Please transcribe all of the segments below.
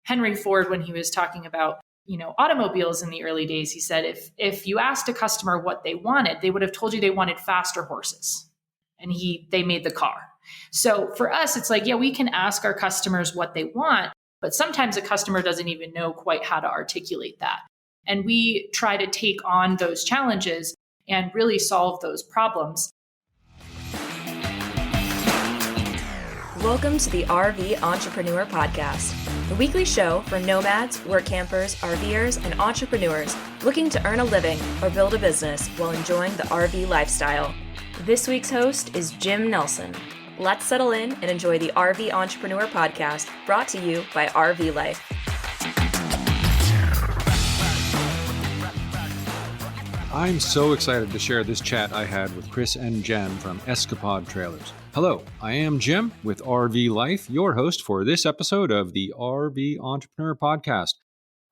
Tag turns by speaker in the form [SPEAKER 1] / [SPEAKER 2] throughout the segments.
[SPEAKER 1] Henry Ford, when he was talking about, automobiles in the early days, he said, if you asked a customer what they wanted, they would have told you they wanted faster horses. And they made the car. So for us, it's like, yeah, we can ask our customers what they want, but sometimes a customer doesn't even know quite how to articulate that. And we try to take on those challenges and really solve those problems.
[SPEAKER 2] Welcome to the RV Entrepreneur Podcast, the weekly show for nomads, work campers, RVers, and entrepreneurs looking to earn a living or build a business while enjoying the RV lifestyle. This week's host is Jim Nelson. Let's settle in and enjoy the RV Entrepreneur Podcast, brought to you by RV Life.
[SPEAKER 3] I'm so excited to share this chat I had with Chris and Jen from Escapod Trailers. Hello, I am Jim with RV Life, your host for this episode of the RV Entrepreneur Podcast.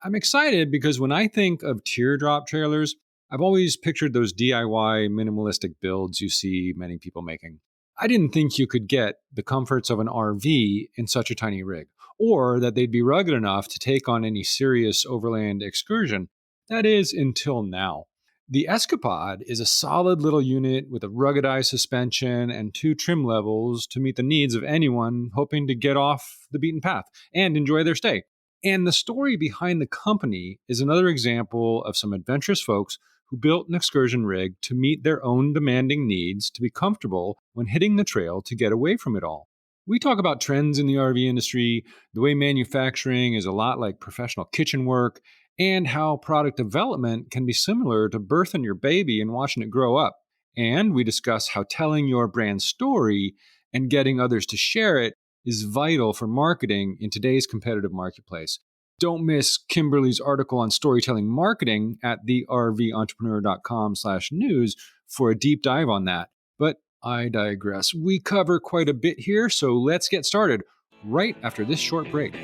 [SPEAKER 3] I'm excited because when I think of teardrop trailers, I've always pictured those DIY minimalistic builds you see many people making. I didn't think you could get the comforts of an RV in such a tiny rig, or that they'd be rugged enough to take on any serious overland excursion. That is, until now. The Escapod is a solid little unit with a ruggedized suspension and 2 trim levels to meet the needs of anyone hoping to get off the beaten path and enjoy their stay. And the story behind the company is another example of some adventurous folks who built an excursion rig to meet their own demanding needs to be comfortable when hitting the trail to get away from it all. We talk about trends in the RV industry, the way manufacturing is a lot like professional kitchen work, and how product development can be similar to birthing your baby and watching it grow up. And we discuss how telling your brand story and getting others to share it is vital for marketing in today's competitive marketplace. Don't miss Kimberly's article on storytelling marketing at therventrepreneur.com/news for a deep dive on that. But I digress. We cover quite a bit here, so let's get started right after this short break.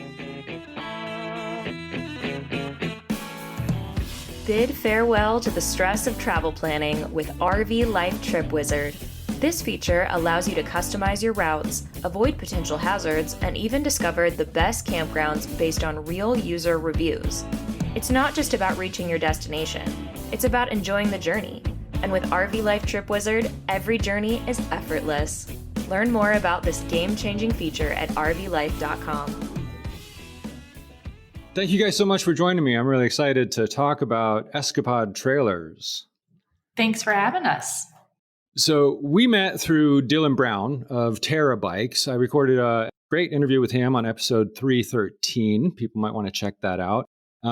[SPEAKER 2] Bid farewell to the stress of travel planning with RV Life Trip Wizard. This feature allows you to customize your routes, avoid potential hazards, and even discover the best campgrounds based on real user reviews. It's not just about reaching your destination, it's about enjoying the journey. And with RV Life Trip Wizard, every journey is effortless. Learn more about this game-changing feature at rvlife.com.
[SPEAKER 3] Thank you guys so much for joining me. I'm really excited to talk about Escapod Trailers.
[SPEAKER 1] Thanks for having us.
[SPEAKER 3] So we met through Dylan Brown of Terra Bikes. I recorded a great interview with him on episode 313. People might want to check that out.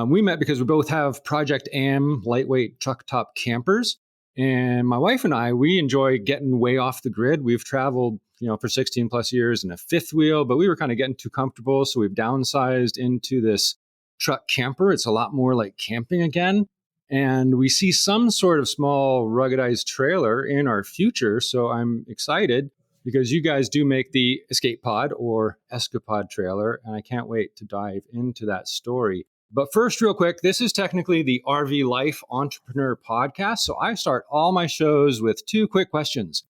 [SPEAKER 3] We met because we both have Project AM lightweight truck top campers. And my wife and I, we enjoy getting way off the grid. We've traveled, for 16 plus years in a fifth wheel, but we were kind of getting too comfortable. So we've downsized into this truck camper. It's a lot more like camping again. And we see some sort of small ruggedized trailer in our future. So I'm excited because you guys do make the Escapod or Escapod trailer. And I can't wait to dive into that story. But first, real quick, this is technically the RV Life Entrepreneur Podcast. So I start all my shows with 2 quick questions.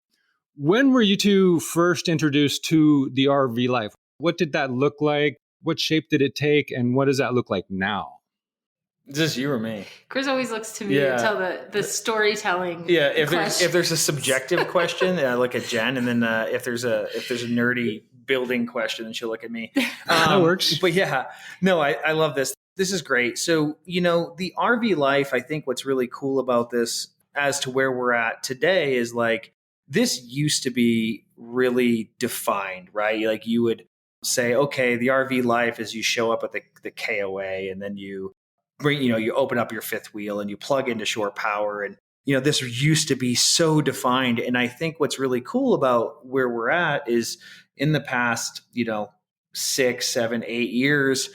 [SPEAKER 3] When were you two first introduced to the RV life? What did that look like? What shape did it take? And what does that look like now?
[SPEAKER 4] Just you or me?
[SPEAKER 1] Chris always looks to me to tell the storytelling.
[SPEAKER 4] Yeah, if there's a subjective question, I look at Jen, and then if there's a nerdy building question, then she'll look at me.
[SPEAKER 3] That works.
[SPEAKER 4] But yeah, no, I love this. This is great. So, the RV life, I think what's really cool about this as to where we're at today is like, this used to be really defined, right? Like you would say, okay, the RV life is you show up at the KOA and then you bring, you open up your fifth wheel and you plug into shore power. And, this used to be so defined. And I think what's really cool about where we're at is in the past, 6, 7, 8 years,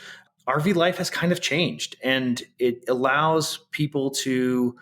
[SPEAKER 4] RV life has kind of changed, and it allows people to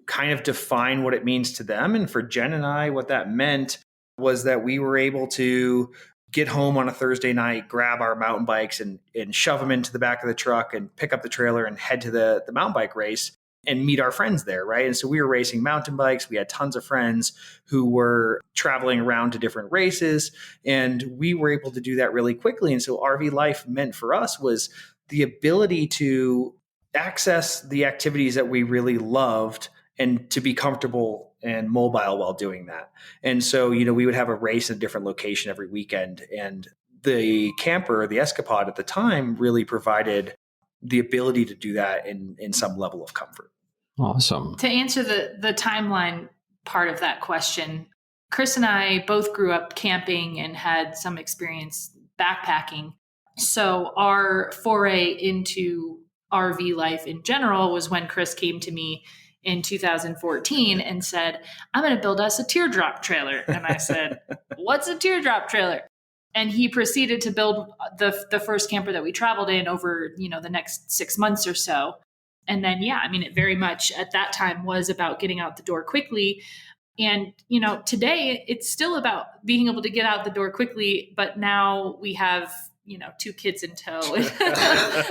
[SPEAKER 4] kind of define what it means to them. And for Jen and I, what that meant was that we were able to get home on a Thursday night, grab our mountain bikes and shove them into the back of the truck and pick up the trailer and head to the mountain bike race and meet our friends there, right? And so we were racing mountain bikes. We had tons of friends who were traveling around to different races, and we were able to do that really quickly. And so RV life meant for us was the ability to access the activities that we really loved and to be comfortable and mobile while doing that. And so, we would have a race in a different location every weekend. And the camper, the Escapod at the time, really provided the ability to do that in some level of comfort.
[SPEAKER 3] Awesome.
[SPEAKER 1] To answer the timeline part of that question, Chris and I both grew up camping and had some experience backpacking. So our foray into RV life in general was when Chris came to me in 2014 and said, I'm going to build us a teardrop trailer. And I said, what's a teardrop trailer? And he proceeded to build the first camper that we traveled in over, the next 6 months or so. And then, it very much at that time was about getting out the door quickly. And, today it's still about being able to get out the door quickly, but now we have, 2 kids in tow,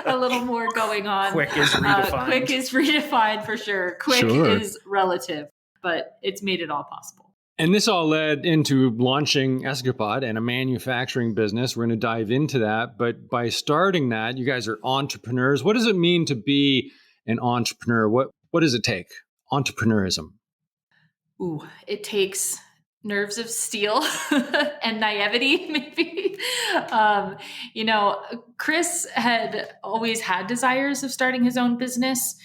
[SPEAKER 1] a little more going on.
[SPEAKER 4] Quick is redefined.
[SPEAKER 1] Quick is redefined for sure. Quick is relative, but it's made it all possible.
[SPEAKER 3] And this all led into launching Escapod and a manufacturing business. We're going to dive into that. But by starting that, you guys are entrepreneurs. What does it mean to be an entrepreneur? What does it take? Entrepreneurism.
[SPEAKER 1] Ooh, it takes nerves of steel and naivety, maybe. Chris had always had desires of starting his own business.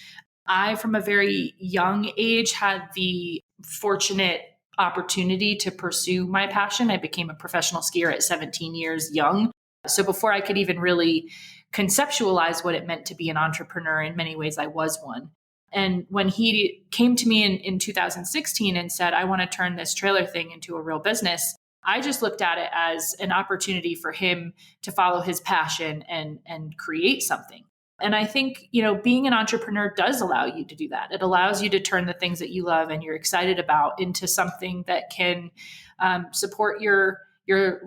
[SPEAKER 1] I, from a very young age, had the fortunate opportunity to pursue my passion. I became a professional skier at 17 years young. So before I could even really conceptualize what it meant to be an entrepreneur, in many ways, I was one. And when he came to me in 2016 and said, I want to turn this trailer thing into a real business, I just looked at it as an opportunity for him to follow his passion and create something. And I think, being an entrepreneur does allow you to do that. It allows you to turn the things that you love and you're excited about into something that can support your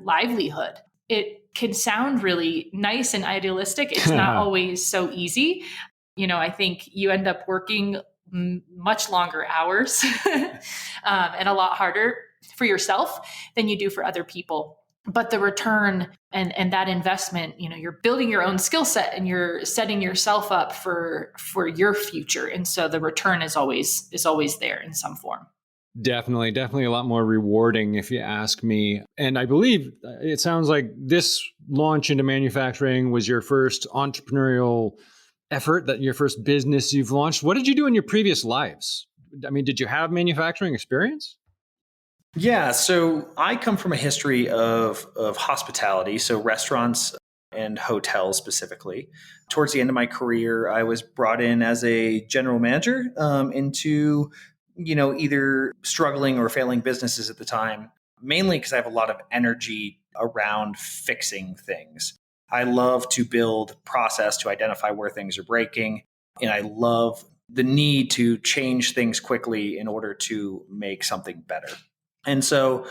[SPEAKER 1] livelihood. It can sound really nice and idealistic. It's not always so easy. I think you end up working much longer hours and a lot harder for yourself than you do for other people. But the return and that investment, you're building your own skill set and you're setting yourself up for your future. And so the return is always there in some form.
[SPEAKER 3] Definitely a lot more rewarding if you ask me. And I believe it sounds like this launch into manufacturing was your first entrepreneurial effort, that your first business you've launched. What did you do in your previous lives? I mean, did you have manufacturing experience?
[SPEAKER 4] Yeah, so I come from a history of hospitality, so restaurants and hotels specifically. Towards the end of my career, I was brought in as a general manager into, either struggling or failing businesses at the time, mainly because I have a lot of energy around fixing things. I love to build process to identify where things are breaking, and I love the need to change things quickly in order to make something better. And so,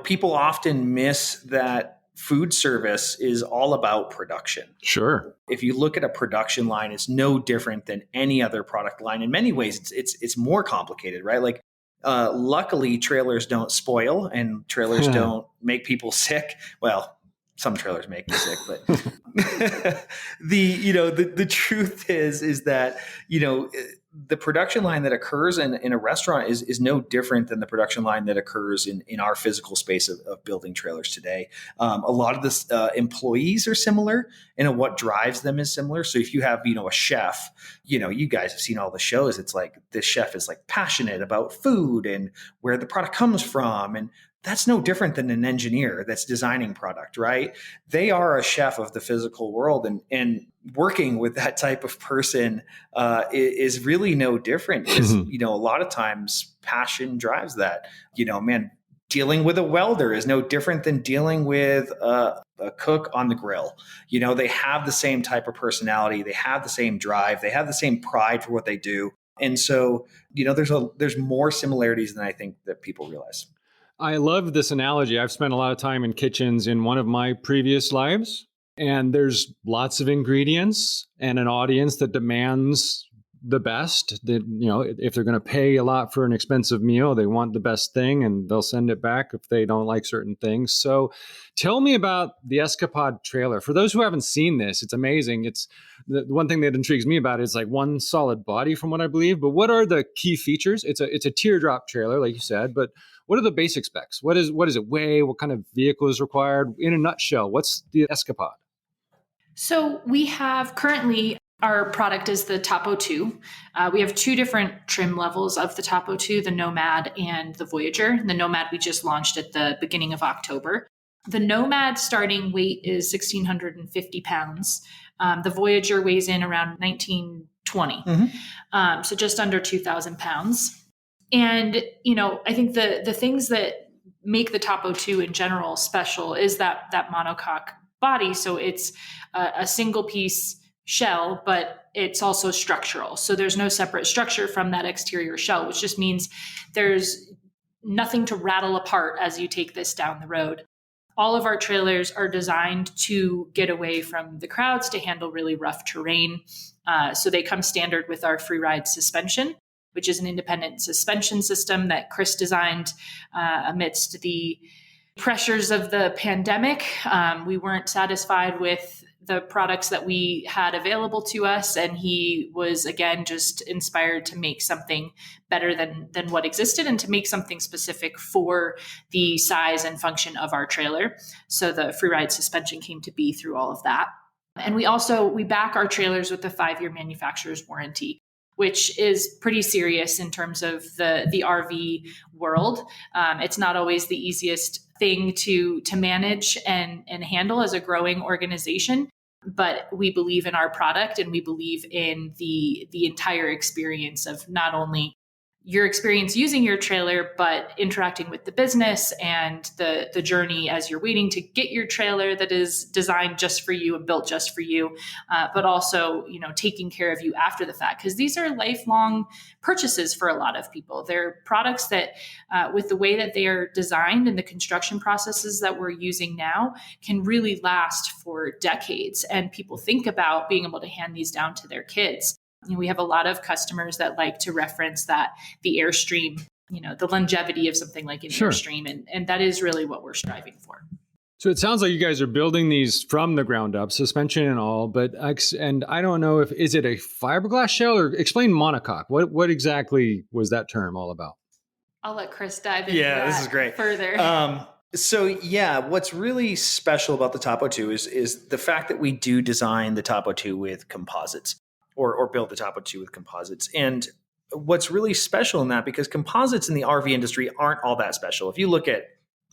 [SPEAKER 4] people often miss that food service is all about production.
[SPEAKER 3] Sure.
[SPEAKER 4] If you look at a production line, it's no different than any other product line. In many ways, it's more complicated, right? Like, luckily, trailers don't spoil and trailers don't make people sick. Well, some trailers make me sick, but the truth is that, the production line that occurs in a restaurant is no different than the production line that occurs in our physical space of building trailers today. A lot of the employees are similar, and what drives them is similar. So if you have, a chef, you guys have seen all the shows. It's like this chef is like passionate about food and where the product comes from. And that's no different than an engineer that's designing product, right? They are a chef of the physical world, and working with that type of person is really no different. Because a lot of times passion drives that. Dealing with a welder is no different than dealing with a cook on the grill. They have the same type of personality, they have the same drive, they have the same pride for what they do, and so there's more similarities than I think that people realize.
[SPEAKER 3] I love this analogy. I've spent a lot of time in kitchens in one of my previous lives, and there's lots of ingredients and an audience that demands the best. That, if they're going to pay a lot for an expensive meal, they want the best thing, and they'll send it back if they don't like certain things. So tell me about the Escapod trailer. For those who haven't seen this, it's amazing. It's the one thing that intrigues me about it is like one solid body from what I believe. But what are the key features? It's a teardrop trailer, like you said, but what are the basic specs? What does it weigh? What kind of vehicle is required? In a nutshell, what's the Escapod?
[SPEAKER 1] So we have currently, our product is the Topo 2. We have two different trim levels of the Topo 2, the Nomad and the Voyager. The Nomad we just launched at the beginning of October. The Nomad starting weight is 1,650 pounds. The Voyager weighs in around 1,920. So just under 2,000 pounds. And, I think the things that make the Topo 2 in general special is that monocoque body. So it's a single piece shell, but it's also structural. So there's no separate structure from that exterior shell, which just means there's nothing to rattle apart as you take this down the road. All of our trailers are designed to get away from the crowds, to handle really rough terrain. So they come standard with our free ride suspension, which is an independent suspension system that Chris designed amidst the pressures of the pandemic. We weren't satisfied with the products that we had available to us. And he was, again, just inspired to make something better than what existed and to make something specific for the size and function of our trailer. So the free ride suspension came to be through all of that. And we back our trailers with a 5-year manufacturer's warranty, which is pretty serious in terms of the RV world. It's not always the easiest thing to manage and handle as a growing organization, but we believe in our product and we believe in the entire experience of not only your experience using your trailer, but interacting with the business and the journey as you're waiting to get your trailer that is designed just for you and built just for you, but also, taking care of you after the fact. Because these are lifelong purchases for a lot of people. They're products that, with the way that they are designed and the construction processes that we're using now, can really last for decades. And people think about being able to hand these down to their kids. We have a lot of customers that like to reference that the Airstream, the longevity of something like an Airstream. And that is really what we're striving for.
[SPEAKER 3] So it sounds like you guys are building these from the ground up, suspension and all, and I don't know is it a fiberglass shell, or explain monocoque? What exactly was that term all about?
[SPEAKER 1] I'll let Chris dive into that
[SPEAKER 4] this is great.
[SPEAKER 1] Further.
[SPEAKER 4] What's really special about the Topo 2 is the fact that we do design the Topo 2 with composites. Or build the Topo 2 with composites. And what's really special in that, because composites in the RV industry aren't all that special. If you look at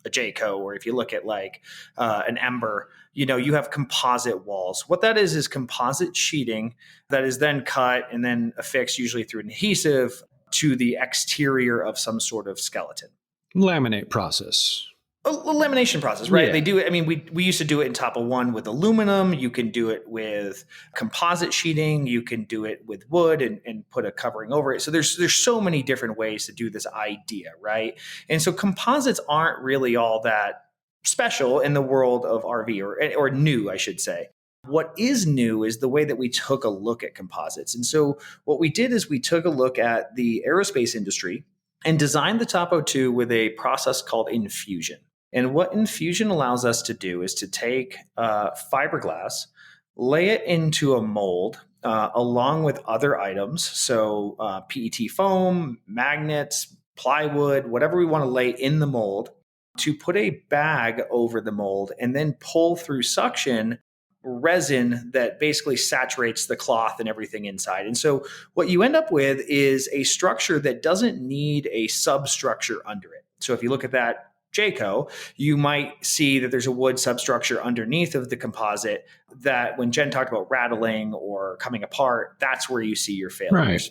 [SPEAKER 4] a Jayco, or if you look at like an Ember, you have composite walls. What that is composite sheeting that is then cut and then affixed, usually through an adhesive, to the exterior of some sort of skeleton.
[SPEAKER 3] Laminate process.
[SPEAKER 4] A lamination process, right?
[SPEAKER 3] Yeah.
[SPEAKER 4] They do it. I mean, we used to do it in Topo 1 with aluminum. You can do it with composite sheeting. You can do it with wood and put a covering over it. So there's so many different ways to do this idea, right? And so composites aren't really all that special in the world of RV or new, I should say. What is new is the way that we took a look at composites. And so what we did is we took a look at the aerospace industry and designed the Topo 2 with a process called infusion. And what infusion allows us to do is to take fiberglass, lay it into a mold along with other items. So PET foam, magnets, plywood, whatever we want to lay in the mold, to put a bag over the mold and then pull through suction resin that basically saturates the cloth and everything inside. And so what you end up with is a structure that doesn't need a substructure under it. So if you look at that Jayco, you might see that there's a wood substructure underneath of the composite that when Jen talked about rattling or coming apart, that's where you see your failures. Right.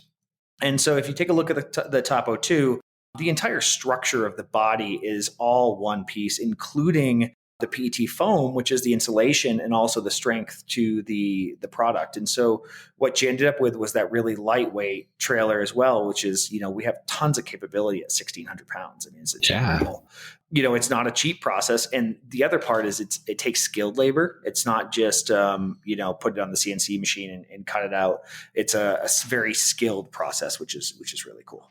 [SPEAKER 4] And so if you take a look at the Topo 2, the entire structure of the body is all one piece, including the PET foam, which is the insulation and also the strength to the product. And so what you ended up with was that really lightweight trailer as well, which is, we have tons of capability at 1,600 pounds. I mean, it's real. It's not a cheap process. And the other part is it takes skilled labor. It's not just, put it on the CNC machine and cut it out. It's a very skilled process, which is really cool.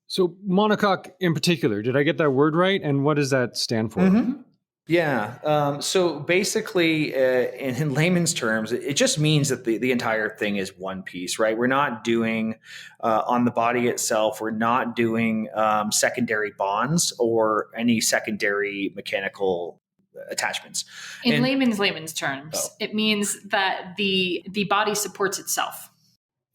[SPEAKER 3] So monocoque in particular, did I get that word right? And what does that stand for?
[SPEAKER 4] Mm-hmm. Yeah. So basically, in layman's terms, it just means that the entire thing is one piece, right? We're not doing on the body itself, we're not doing secondary bonds or any secondary mechanical attachments.
[SPEAKER 1] In layman's terms, It means that the body supports itself.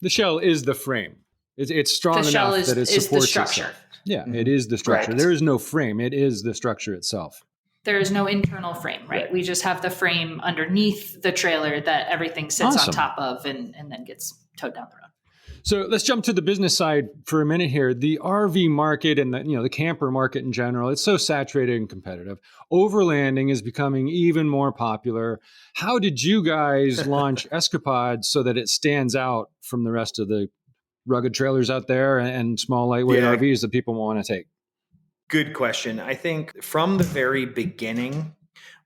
[SPEAKER 3] The shell is the frame. It's strong
[SPEAKER 1] the
[SPEAKER 3] enough that it supports
[SPEAKER 1] the structure.
[SPEAKER 3] itself. Yeah, it is the structure.
[SPEAKER 4] Right.
[SPEAKER 3] There is no frame. It is the structure itself.
[SPEAKER 1] There is no internal frame, right? We just have the frame underneath the trailer that everything sits on top of and then gets towed down the road.
[SPEAKER 3] So let's jump to the business side for a minute here. The RV market and the camper market in general, it's so saturated and competitive. Overlanding is becoming even more popular. How did you guys launch Escapod so that it stands out from the rest of the rugged trailers out there and small lightweight RVs that people want to take?
[SPEAKER 4] Good question. I think from the very beginning,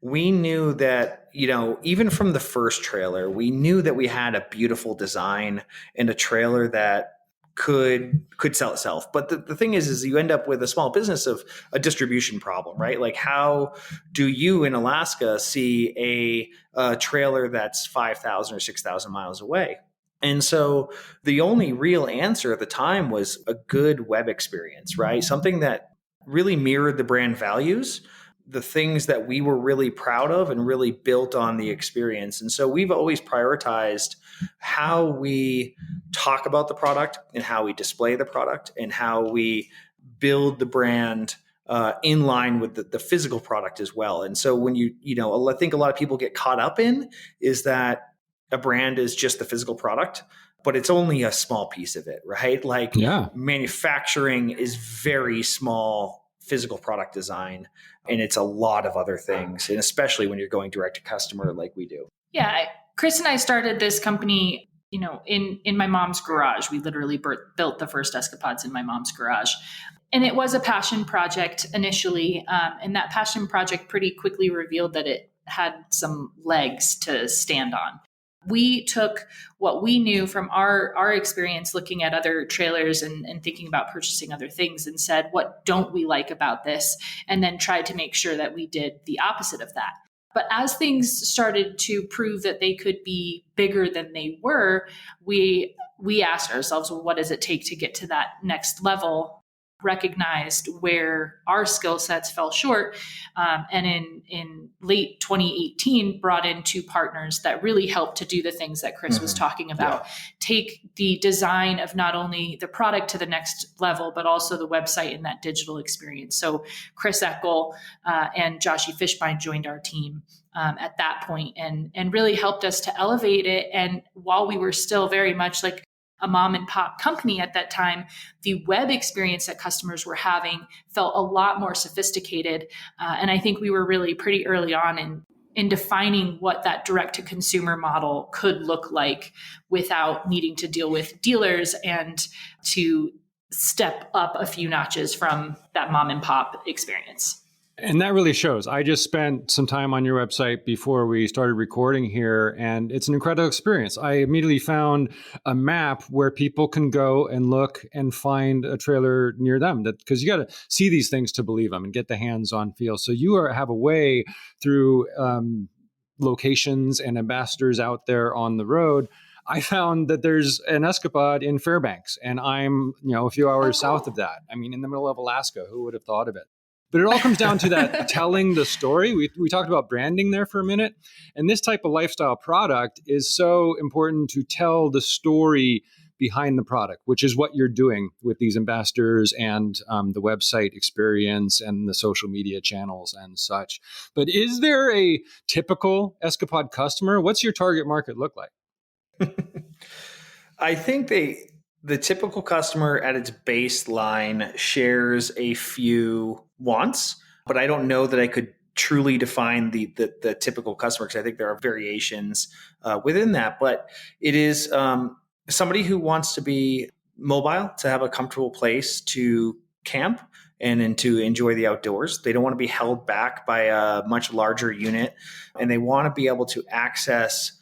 [SPEAKER 4] we knew that, even from the first trailer, we knew that we had a beautiful design and a trailer that could sell itself. But the thing is you end up with a small business of a distribution problem, right? Like, how do you in Alaska see a trailer that's 5,000 or 6,000 miles away? And so the only real answer at the time was a good web experience, right? Something that really mirrored the brand values, the things that we were really proud of and really built on the experience. And so we've always prioritized how we talk about the product and how we display the product and how we build the brand in line with the physical product as well. And so when I think a lot of people get caught up in is that a brand is just the physical product, but it's only a small piece of it, right? Like manufacturing is very small physical product design, and it's a lot of other things, and especially when you're going direct to customer like we do.
[SPEAKER 1] Yeah. Chris and I started this company, in my mom's garage. We literally built the first Escapods in my mom's garage. And it was a passion project initially. And that passion project pretty quickly revealed that it had some legs to stand on. We took what we knew from our experience looking at other trailers and thinking about purchasing other things and said, what don't we like about this? And then tried to make sure that we did the opposite of that. But as things started to prove that they could be bigger than they were, we asked ourselves, well, what does it take to get to that next level? Recognized where our skill sets fell short, and in late 2018 brought in two partners that really helped to do the things that Chris was talking about. Take the design of not only the product to the next level, but also the website and that digital experience. So Chris Eckel and Joshie Fishbein joined our team at that point and really helped us to elevate it. And while we were still very much like a mom and pop company at that time, the web experience that customers were having felt a lot more sophisticated. And I think we were really pretty early on in defining what that direct to consumer model could look like without needing to deal with dealers and to step up a few notches from that mom and pop experience.
[SPEAKER 3] And that really shows. I just spent some time on your website before we started recording here, and it's an incredible experience. I immediately found a map where people can go and look and find a trailer near them, because you got to see these things to believe them and get the hands-on feel. So you have a way through locations and ambassadors out there on the road. I found that there's an Escapod in Fairbanks, and I'm a few hours south of that. I mean, in the middle of Alaska. Who would have thought of it? But it all comes down to that telling the story. We talked about branding there for a minute. And this type of lifestyle product is so important to tell the story behind the product, which is what you're doing with these ambassadors and the website experience and the social media channels and such. But is there a typical Escapod customer? What's your target market look like?
[SPEAKER 4] I think the typical customer at its baseline shares a few wants, but I don't know that I could truly define the typical customer, because I think there are variations within that. But it is somebody who wants to be mobile, to have a comfortable place to camp and to enjoy the outdoors. They don't want to be held back by a much larger unit, and they want to be able to access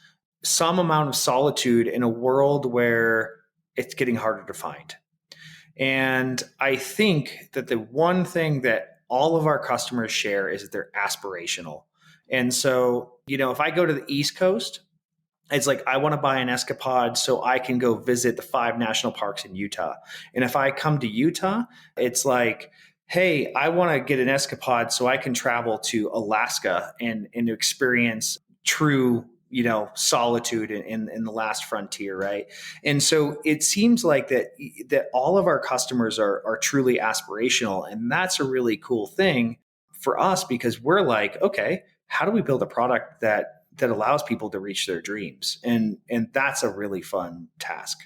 [SPEAKER 4] some amount of solitude in a world where it's getting harder to find. And I think that the one thing that all of our customers share is that they're aspirational. And so, if I go to the East Coast, it's like, I want to buy an Escapod so I can go visit the 5 national parks in Utah. And if I come to Utah, it's like, hey, I want to get an Escapod so I can travel to Alaska and experience true, solitude in the last frontier, right? And so it seems like that all of our customers are truly aspirational. And that's a really cool thing for us, because we're like, okay, how do we build a product that allows people to reach their dreams? And that's a really fun task.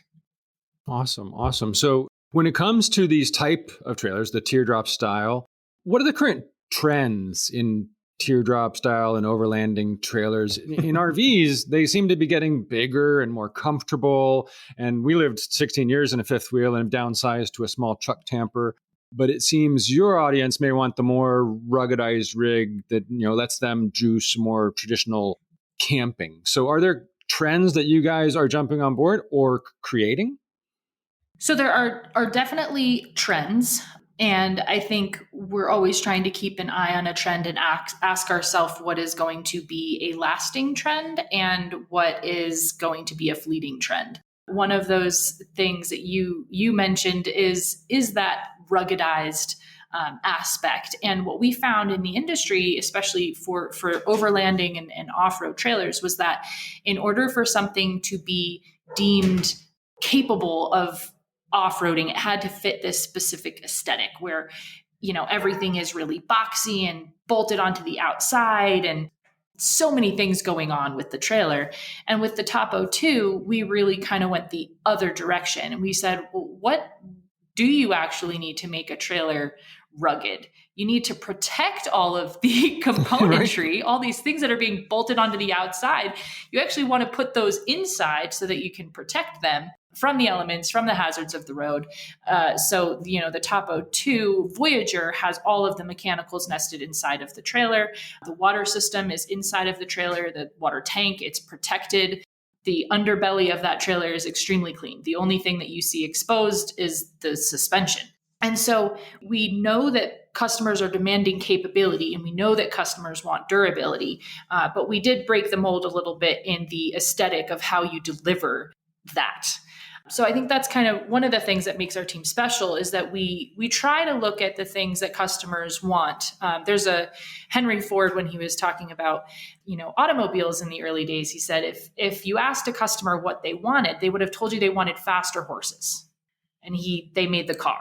[SPEAKER 3] Awesome. So when it comes to these type of trailers, the teardrop style, what are the current trends in teardrop style and overlanding trailers? In RVs, they seem to be getting bigger and more comfortable. And we lived 16 years in a fifth wheel and downsized to a small truck camper. But it seems your audience may want the more ruggedized rig that lets them do some more traditional camping. So are there trends that you guys are jumping on board or creating?
[SPEAKER 1] So there are definitely trends. And I think we're always trying to keep an eye on a trend and ask ourselves what is going to be a lasting trend and what is going to be a fleeting trend. One of those things that you mentioned is that ruggedized aspect. And what we found in the industry, especially for overlanding and off-road trailers, was that in order for something to be deemed capable of off-roading, it had to fit this specific aesthetic where, everything is really boxy and bolted onto the outside and so many things going on with the trailer. And with the Topo 2, we really kind of went the other direction. And we said, well, what do you actually need to make a trailer rugged? You need to protect all of the componentry, all these things that are being bolted onto the outside. You actually want to put those inside so that you can protect them from the elements, from the hazards of the road. So the Topo 2 Voyager has all of the mechanicals nested inside of the trailer. The water system is inside of the trailer, the water tank, it's protected. The underbelly of that trailer is extremely clean. The only thing that you see exposed is the suspension. And so we know that customers are demanding capability, and we know that customers want durability, but we did break the mold a little bit in the aesthetic of how you deliver that. So I think that's kind of one of the things that makes our team special, is that we try to look at the things that customers want. There's a Henry Ford, when he was talking about, automobiles in the early days, he said, if you asked a customer what they wanted, they would have told you they wanted faster horses, and they made the car.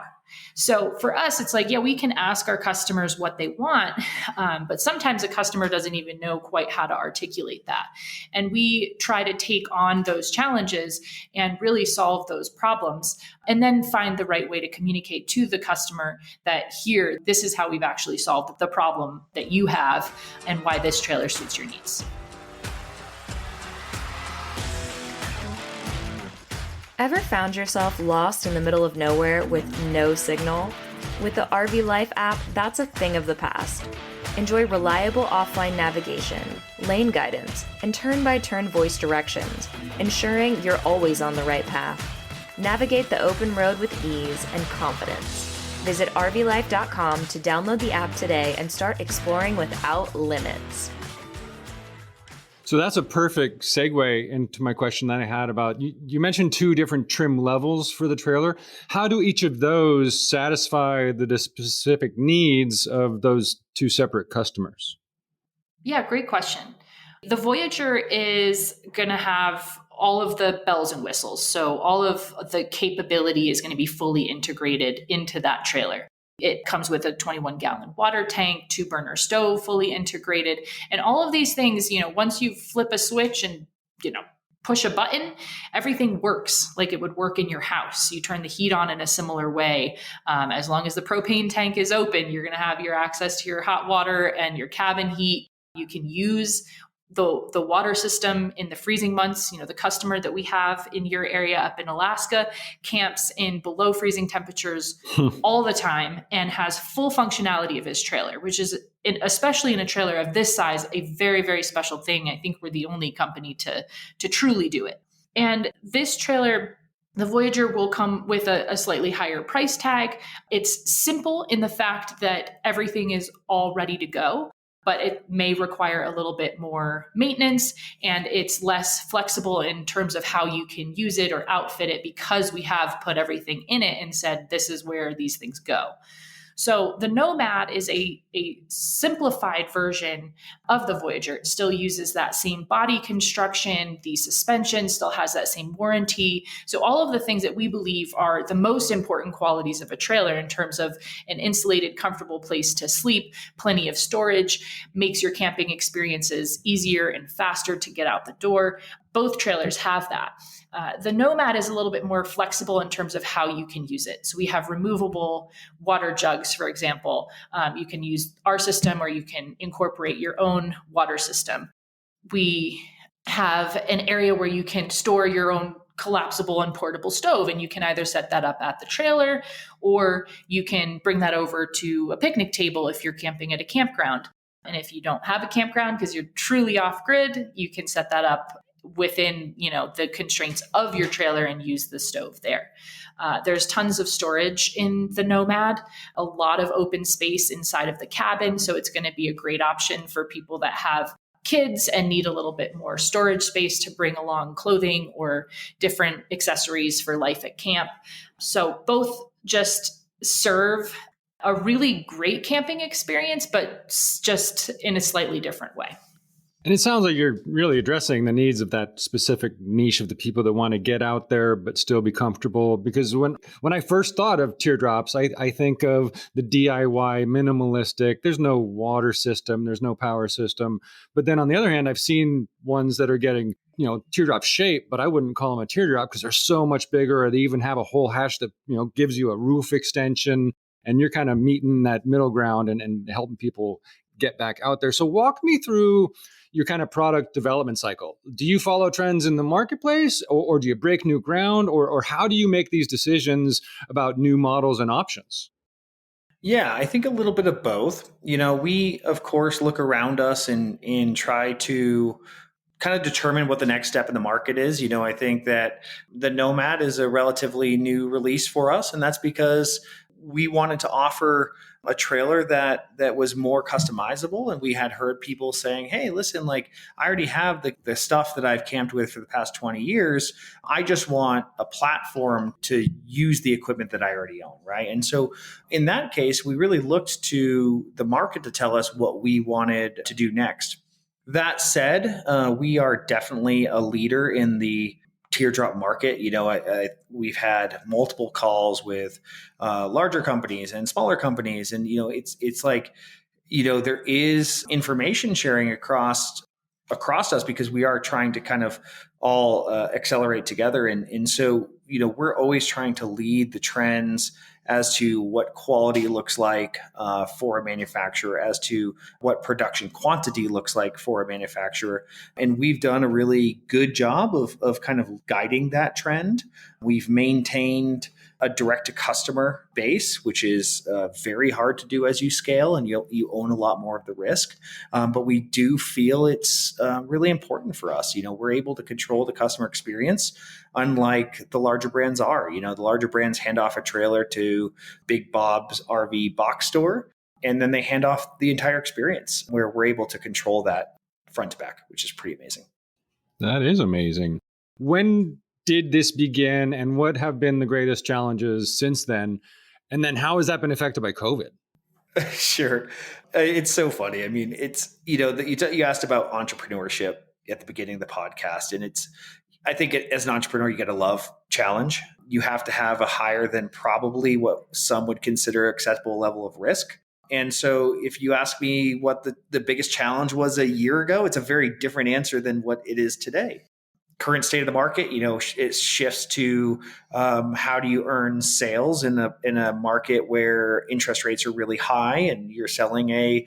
[SPEAKER 1] So for us, it's like, yeah, we can ask our customers what they want, but sometimes a customer doesn't even know quite how to articulate that. And we try to take on those challenges and really solve those problems, and then find the right way to communicate to the customer that here, this is how we've actually solved the problem that you have and why this trailer suits your needs.
[SPEAKER 2] Ever found yourself lost in the middle of nowhere with no signal? With the RV Life app, that's a thing of the past. Enjoy reliable offline navigation, lane guidance, and turn-by-turn voice directions, ensuring you're always on the right path. Navigate the open road with ease and confidence. Visit rvlife.com to download the app today and start exploring without limits.
[SPEAKER 3] So that's a perfect segue into my question that I had about, you mentioned 2 different trim levels for the trailer. How do each of those satisfy the specific needs of those 2 separate customers?
[SPEAKER 1] Yeah, great question. The Voyager is going to have all of the bells and whistles. So all of the capability is going to be fully integrated into that trailer. It comes with a 21-gallon water tank, 2-burner stove fully integrated. And all of these things, once you flip a switch and, push a button, everything works like it would work in your house. You turn the heat on in a similar way. As long as the propane tank is open, you're going to have your access to your hot water and your cabin heat. You can use the water system in the freezing months. The customer that we have in your area up in Alaska camps in below freezing temperatures all the time and has full functionality of his trailer, which is, especially in a trailer of this size, a very, very special thing. I think we're the only company to truly do it. And this trailer, the Voyager, will come with a slightly higher price tag. It's simple in the fact that everything is all ready to go, but it may require a little bit more maintenance, and it's less flexible in terms of how you can use it or outfit it, because we have put everything in it and said, this is where these things go. So the Nomad is a simplified version of the Voyager. It still uses that same body construction. The suspension still has that same warranty. So all of the things that we believe are the most important qualities of a trailer in terms of an insulated, comfortable place to sleep, plenty of storage, makes your camping experiences easier and faster to get out the door. Both trailers have that. The Nomad is a little bit more flexible in terms of how you can use it. So we have removable water jugs, for example. You can use our system or you can incorporate your own water system. We have an area where you can store your own collapsible and portable stove, and you can either set that up at the trailer or you can bring that over to a picnic table if you're camping at a campground. And if you don't have a campground because you're truly off grid, you can set that up within the constraints of your trailer and use the stove there. There's tons of storage in the Nomad, a lot of open space inside of the cabin. So it's going to be a great option for people that have kids and need a little bit more storage space to bring along clothing or different accessories for life at camp. So both just serve a really great camping experience, but just in a slightly different way.
[SPEAKER 3] And it sounds like you're really addressing the needs of that specific niche of the people that want to get out there but still be comfortable. Because when I first thought of teardrops, I think of the DIY minimalistic. There's no water system, there's no power system. But then on the other hand, I've seen ones that are getting teardrop shape, but I wouldn't call them a teardrop because they're so much bigger, or they even have a whole hatch that gives you a roof extension, and you're kind of meeting that middle ground and helping people get back out there. So walk me through your kind of product development cycle. Do you follow trends in the marketplace, or do you break new ground, or how do you make these decisions about new models and options?
[SPEAKER 4] Yeah, I think a little bit of both. We, of course, look around us and try to kind of determine what the next step in the market is. I think that the Nomad is a relatively new release for us, and that's because we wanted to offer a trailer that was more customizable. And we had heard people saying, hey, listen, like I already have the stuff that I've camped with for the past 20 years. I just want a platform to use the equipment that I already own, right? And so in that case, we really looked to the market to tell us what we wanted to do next. That said, we are definitely a leader in the teardrop market. We've had multiple calls with larger companies and smaller companies, and it's like there is information sharing across us because we are trying to kind of all accelerate together, and so we're always trying to lead the trends as to what quality looks like for a manufacturer, as to what production quantity looks like for a manufacturer. And we've done a really good job of kind of guiding that trend. We've maintained a direct-to-customer base, which is very hard to do as you scale, and you own a lot more of the risk. But we do feel it's really important for us. We're able to control the customer experience, unlike the larger brands are. The larger brands hand off a trailer to Big Bob's RV box store, and then they hand off the entire experience, where we're able to control that front to back, which is pretty amazing. That
[SPEAKER 3] is amazing. When did this begin, and what have been the greatest challenges since then? And then how has that been affected by COVID?
[SPEAKER 4] Sure. It's so funny. I mean, it's, you asked about entrepreneurship at the beginning of the podcast, and I think as an entrepreneur, you got to love challenge. You have to have a higher than probably what some would consider acceptable level of risk. And so if you ask me what the biggest challenge was a year ago, it's a very different answer than what it is today. current state of the market, it shifts to how do you earn sales in a market where interest rates are really high and you're selling a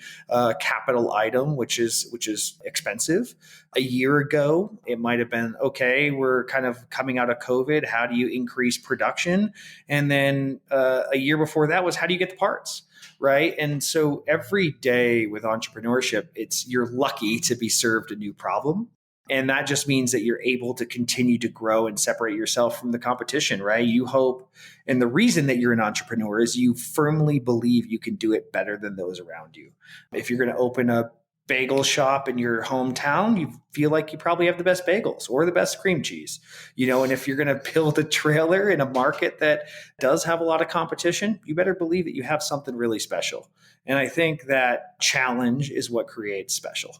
[SPEAKER 4] capital item, which is expensive. A year ago, it might have been, okay, we're kind of coming out of COVID. How do you increase production? And then a year before that was, how do you get the parts? Right. And so every day with entrepreneurship, you're lucky to be served a new problem. And that just means that you're able to continue to grow and separate yourself from the competition, right? You hope. And the reason that you're an entrepreneur is you firmly believe you can do it better than those around you. If you're going to open a bagel shop in your hometown, you feel like you probably have the best bagels or the best cream cheese, and if you're going to build a trailer in a market that does have a lot of competition, you better believe that you have something really special. And I think that challenge is what creates special.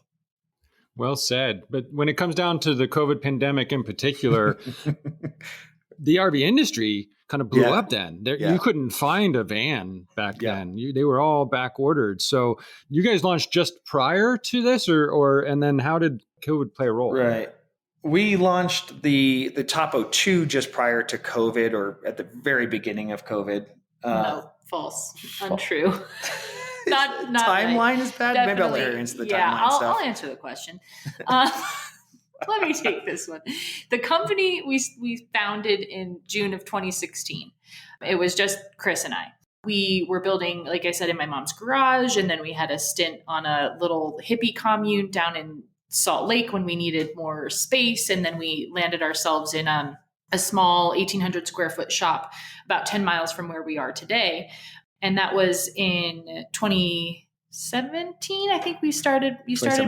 [SPEAKER 3] Well said. But when it comes down to the COVID pandemic in particular, the RV industry kind of blew up then. You couldn't find a van back then. They were all back ordered. So you guys launched just prior to this and then how did COVID play a role?
[SPEAKER 4] Right. We launched the Topo 2 just prior to COVID, or at the very beginning of COVID.
[SPEAKER 1] No, false. Untrue. Not
[SPEAKER 4] timeline
[SPEAKER 1] right.
[SPEAKER 4] is bad.
[SPEAKER 1] Definitely.
[SPEAKER 4] Maybe I'll let her answer the timeline stuff.
[SPEAKER 1] I'll answer the question. Let me take this one. The company we founded in June of 2016. It was just Chris and I. We were building, like I said, in my mom's garage, and then we had a stint on a little hippie commune down in Salt Lake when we needed more space, and then we landed ourselves in a small 1,800 square foot shop about 10 miles from where we are today. And that was in 2017. I think we started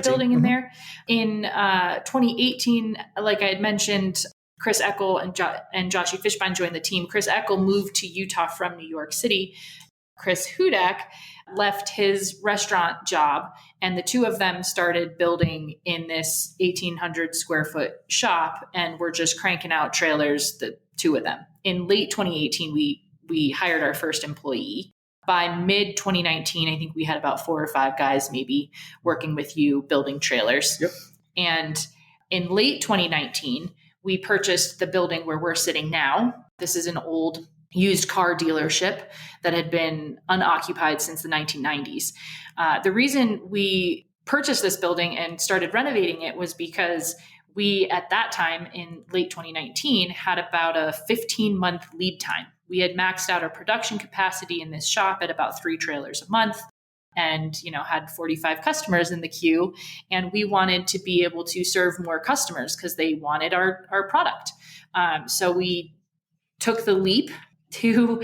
[SPEAKER 1] building in there. In 2018, like I had mentioned, Chris Eckel and Joshy Fishbein joined the team. Chris Eckel moved to Utah from New York City. Chris Hudak left his restaurant job, and the two of them started building in this 1,800 square foot shop, and we're just cranking out trailers, the two of them. In late 2018, we hired our first employee. By mid 2019, I think we had about 4 or 5 guys maybe working with you building trailers.
[SPEAKER 4] Yep.
[SPEAKER 1] And in late 2019, we purchased the building where we're sitting now. This is an old used car dealership that had been unoccupied since the 1990s. The reason we purchased this building and started renovating it was because we, at that time in late 2019, had about a 15-month lead time. We had maxed out our production capacity in this shop at about 3 trailers a month and, had 45 customers in the queue. And we wanted to be able to serve more customers because they wanted our product. So we took the leap to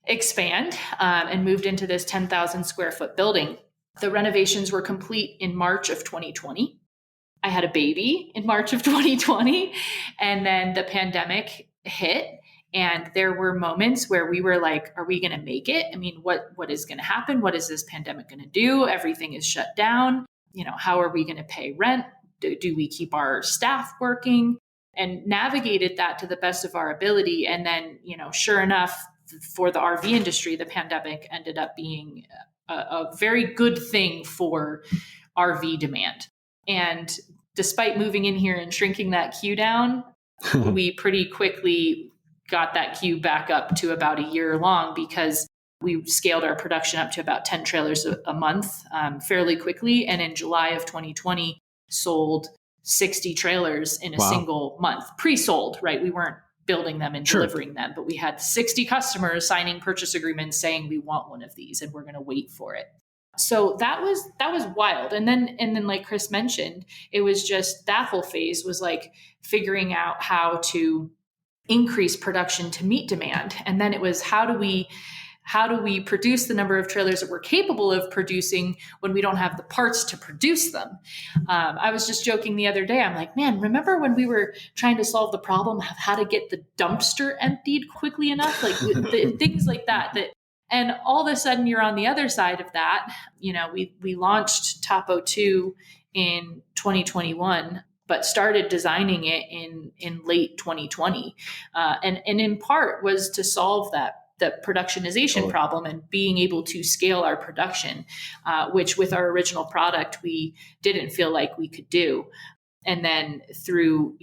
[SPEAKER 1] expand and moved into this 10,000 square foot building. The renovations were complete in March of 2020. I had a baby in March of 2020, and then the pandemic hit. And there were moments where we were like, are we going to make it? I mean, what is going to happen? What is this pandemic going to do? Everything is shut down. How are we going to pay rent? Do we keep our staff working? And navigated that to the best of our ability. And then, sure enough, for the RV industry, the pandemic ended up being a very good thing for RV demand. And despite moving in here and shrinking that queue down, we pretty quickly got that queue back up to about a year long because we scaled our production up to about 10 trailers a month fairly quickly. And in July of 2020, sold 60 trailers in a single month, pre-sold, right? We weren't building them and delivering them, but we had 60 customers signing purchase agreements saying we want one of these and we're going to wait for it. So that was wild. And then like Chris mentioned, it was just that whole phase was like figuring out how to increase production to meet demand. And then it was how do we produce the number of trailers that we're capable of producing when we don't have the parts to produce them? I was just joking the other day. I'm like, man, remember when we were trying to solve the problem of how to get the dumpster emptied quickly enough? Like things like that. And all of a sudden you're on the other side of that. We launched Topo 2 in 2021, but started designing it in late 2020. And in part was to solve the productionization problem and being able to scale our production, which with our original product, we didn't feel like we could do. And then through,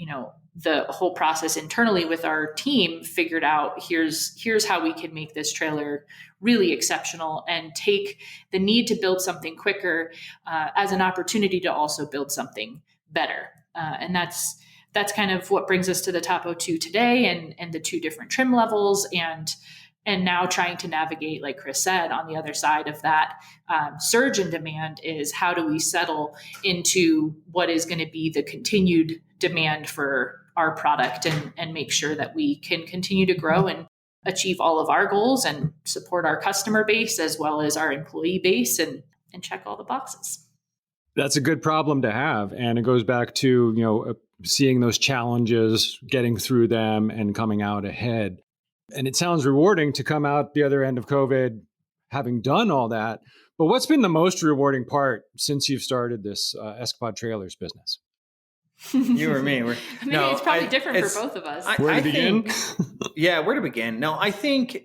[SPEAKER 1] the whole process internally with our team figured out here's how we can make this trailer really exceptional and take the need to build something quicker as an opportunity to also build something better. And that's kind of what brings us to the Topo 2 today and the 2 different trim levels and now trying to navigate, like Chris said, on the other side of that surge in demand is how do we settle into what is going to be the continued demand for our product and make sure that we can continue to grow and achieve all of our goals and support our customer base as well as our employee base and check all the boxes.
[SPEAKER 3] That's a good problem to have. And it goes back to, seeing those challenges, getting through them and coming out ahead. And it sounds rewarding to come out the other end of COVID, having done all that. But what's been the most rewarding part since you've started this Escapod Trailers business?
[SPEAKER 4] You or me?
[SPEAKER 1] It's probably different for both of us.
[SPEAKER 3] Where to begin?
[SPEAKER 4] Where to begin? No, I think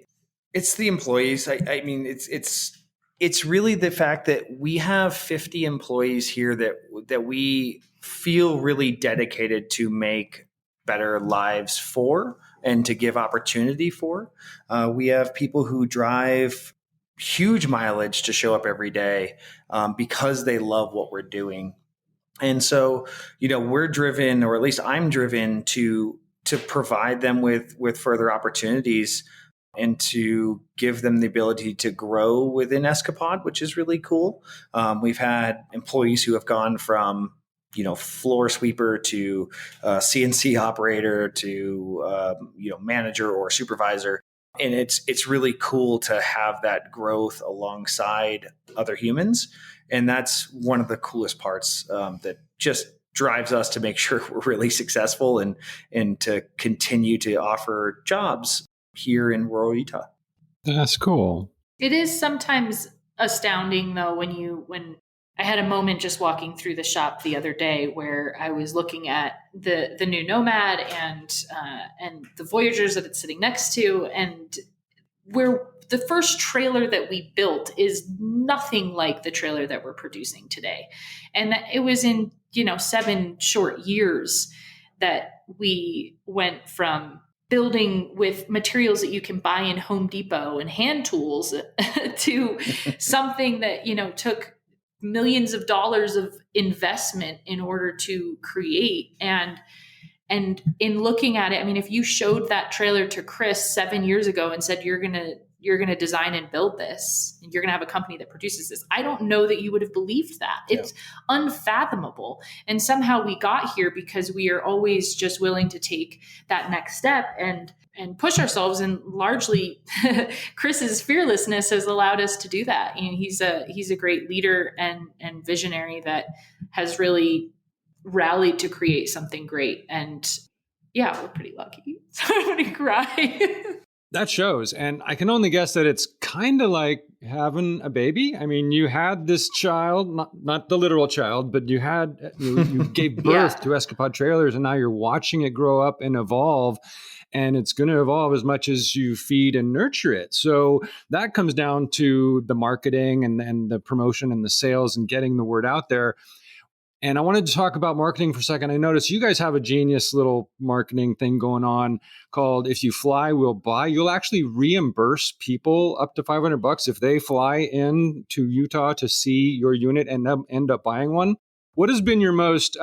[SPEAKER 4] it's the employees. I mean, it's really the fact that we have 50 employees here that we feel really dedicated to make better lives for and to give opportunity for. We have people who drive huge mileage to show up every day because they love what we're doing. And so, we're driven, or at least I'm driven to provide them with further opportunities and to give them the ability to grow within Escapod, which is really cool. We've had employees who have gone from floor sweeper to CNC operator to manager or supervisor, and it's really cool to have that growth alongside other humans, and that's one of the coolest parts that just drives us to make sure we're really successful and to continue to offer jobs here in rural Utah.
[SPEAKER 3] That's cool.
[SPEAKER 1] It is sometimes astounding though when I had a moment just walking through the shop the other day where I was looking at the new Nomad and the Voyagers that it's sitting next to, and where the first trailer that we built is nothing like the trailer that we're producing today. And it was in 7 short years that we went from building with materials that you can buy in Home Depot and hand tools to something that took millions of dollars of investment in order to create. And in looking at it, I mean, if you showed that trailer to Chris 7 years ago and said, you're going to design and build this, and you're going to have a company that produces this, I don't know that you would have believed that. Yeah. It's unfathomable. And somehow we got here because we are always just willing to take that next step and push ourselves. And largely Chris's fearlessness has allowed us to do that. And he's a great leader and visionary that has really rallied to create something great. And yeah, we're pretty lucky. So I'm going to cry.
[SPEAKER 3] That shows. And I can only guess that it's kind of like having a baby. I mean, you had this child, not the literal child, but you gave birth to Escapod Trailers, and now you're watching it grow up and evolve. And it's going to evolve as much as you feed and nurture it. So that comes down to the marketing and the promotion and the sales and getting the word out there. And I wanted to talk about marketing for a second. I noticed you guys have a genius little marketing thing going on called If You Fly, We'll Buy. You'll actually reimburse people up to $500 if they fly in to Utah to see your unit and end up buying one. What has been your most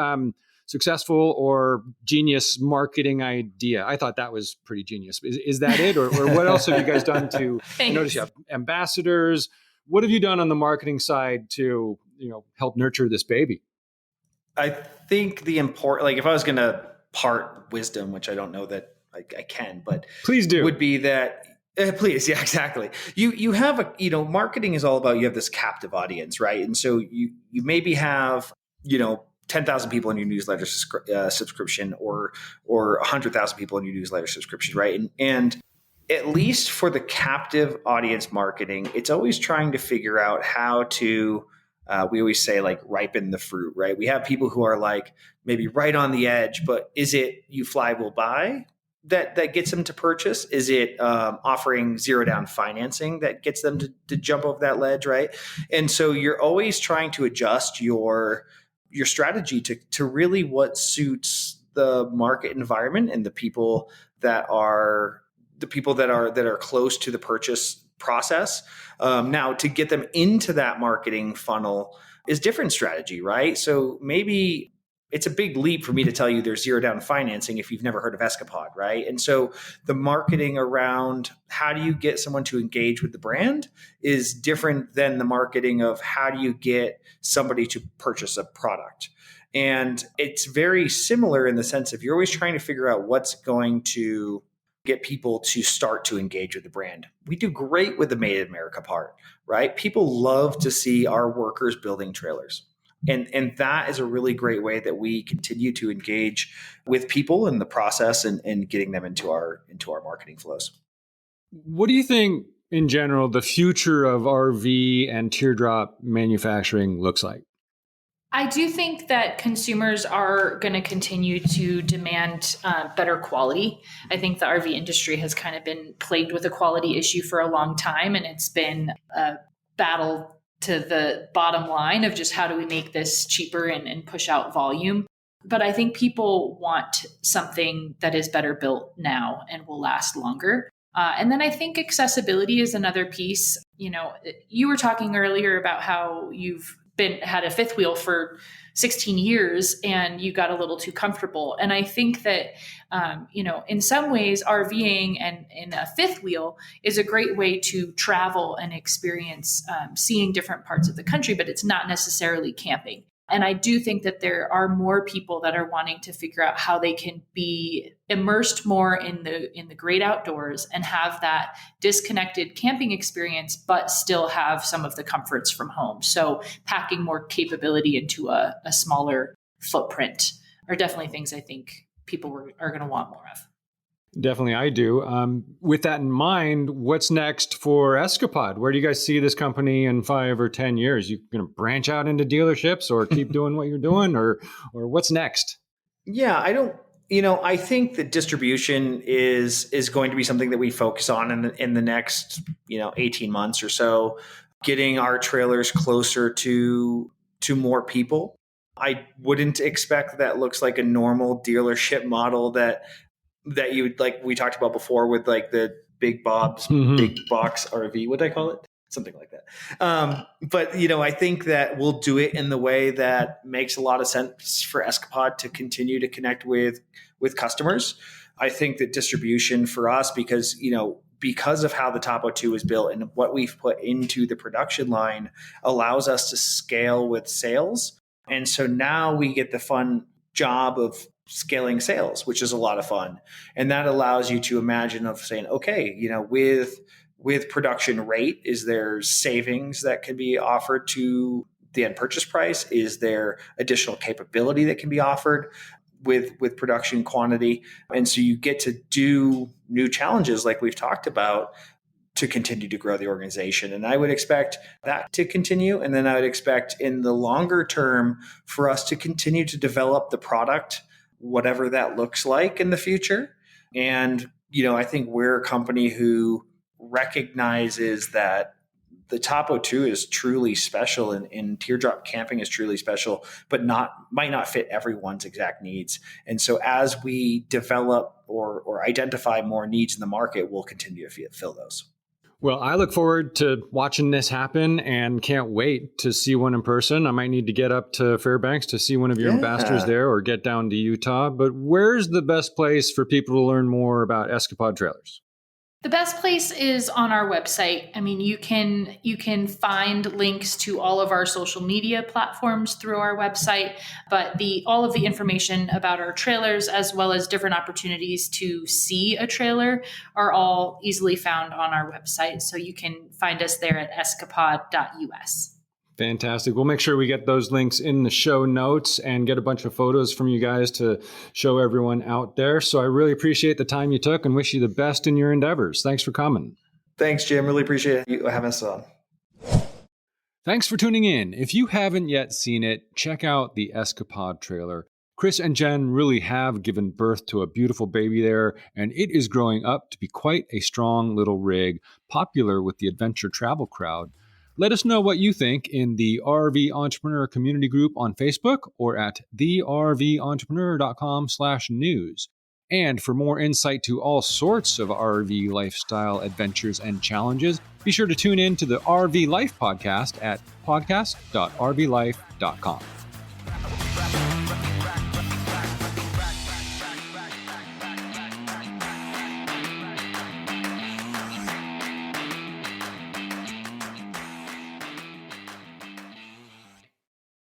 [SPEAKER 3] successful or genius marketing idea? I thought that was pretty genius. Is that it? Or what else have you guys done to, I notice you have ambassadors. What have you done on the marketing side to, help nurture this baby?
[SPEAKER 4] I think if I was going to part wisdom, which I don't know that I can, but
[SPEAKER 3] please do,
[SPEAKER 4] would be that, please. Yeah, exactly. You have marketing is all about, you have this captive audience, right? And so you maybe have, 10,000 people in your newsletter subscription or 100,000 people in your newsletter subscription, right? And at least for the captive audience marketing, it's always trying to figure out how to, we always say ripen the fruit, right? We have people who are maybe right on the edge, but is it You Fly, We'll Buy that gets them to purchase? Is it offering zero down financing that gets them to jump over that ledge, right? And so you're always trying to adjust your strategy to really what suits the market environment and the people that are close to the purchase process. Now, to get them into that marketing funnel is different strategy, right? So maybe it's a big leap for me to tell you there's zero down financing if you've never heard of Escapod, right? And so the marketing around how do you get someone to engage with the brand is different than the marketing of how do you get somebody to purchase a product. And it's very similar in the sense of you're always trying to figure out what's going to get people to start to engage with the brand. We do great with the Made in America part, right? People love to see our workers building trailers. And that is a really great way that we continue to engage with people in the process and getting them into our marketing flows.
[SPEAKER 3] What do you think, in general, the future of RV and teardrop manufacturing looks like?
[SPEAKER 1] I do think that consumers are going to continue to demand better quality. I think the RV industry has kind of been plagued with a quality issue for a long time, and it's been a battle to the bottom line of just how do we make this cheaper and push out volume. But I think people want something that is better built now and will last longer. And then I think accessibility is another piece. You know, you were talking earlier about how you've had a fifth wheel for 16 years and you got a little too comfortable. And I think that, in some ways, RVing and in a fifth wheel is a great way to travel and experience seeing different parts of the country, but it's not necessarily camping. And I do think that there are more people that are wanting to figure out how they can be immersed more in the great outdoors and have that disconnected camping experience, but still have some of the comforts from home. So packing more capability into a smaller footprint are definitely things I think people are going to want more of.
[SPEAKER 3] Definitely, I do. With that in mind, what's next for Escapod? Where do you guys see this company in 5 or 10 years? You going to branch out into dealerships or keep doing what you're doing, or what's next?
[SPEAKER 4] Yeah, I think that distribution is going to be something that we focus on in the next 18 months or so, getting our trailers closer to more people. I wouldn't expect that looks like a normal dealership model that you would, like we talked about before with like the Big Bob's Big Box RV, what did I call it? Something like that. But I think that we'll do it in the way that makes a lot of sense for Escapod to continue to connect with customers. I think that distribution for us, because of how the Topo 2 is built and what we've put into the production line, allows us to scale with sales. And so now we get the fun job of scaling sales, which is a lot of fun. And that allows you to imagine of saying, okay, with production rate, is there savings that can be offered to the end purchase price? Is there additional capability that can be offered with production quantity? And so you get to do new challenges like we've talked about to continue to grow the organization. And I would expect that to continue. And then I would expect in the longer term for us to continue to develop the product, whatever that looks like in the future. And, I think we're a company who recognizes that the Topo 2 is truly special and teardrop camping is truly special, but might not fit everyone's exact needs. And so as we develop or identify more needs in the market, we'll continue to fill those.
[SPEAKER 3] Well, I look forward to watching this happen and can't wait to see one in person. I might need to get up to Fairbanks to see one of your ambassadors there or get down to Utah. But where's the best place for people to learn more about Escapod Trailers?
[SPEAKER 1] The best place is on our website. I mean, you can find links to all of our social media platforms through our website, but all of the information about our trailers, as well as different opportunities to see a trailer, are all easily found on our website. So you can find us there at escapod.us.
[SPEAKER 3] Fantastic. We'll make sure we get those links in the show notes and get a bunch of photos from you guys to show everyone out there. So I really appreciate the time you took and wish you the best in your endeavors. Thanks for coming.
[SPEAKER 4] Thanks, Jim. Really appreciate you having us on.
[SPEAKER 3] Thanks for tuning in. If you haven't yet seen it, check out the Escapod trailer. Chris and Jen really have given birth to a beautiful baby there, and it is growing up to be quite a strong little rig, popular with the adventure travel crowd. Let us know what you think in the RV Entrepreneur Community Group on Facebook or at therventrepreneur.com/news. And for more insight to all sorts of RV lifestyle adventures and challenges, be sure to tune in to the RV Life podcast at podcast.rvlife.com.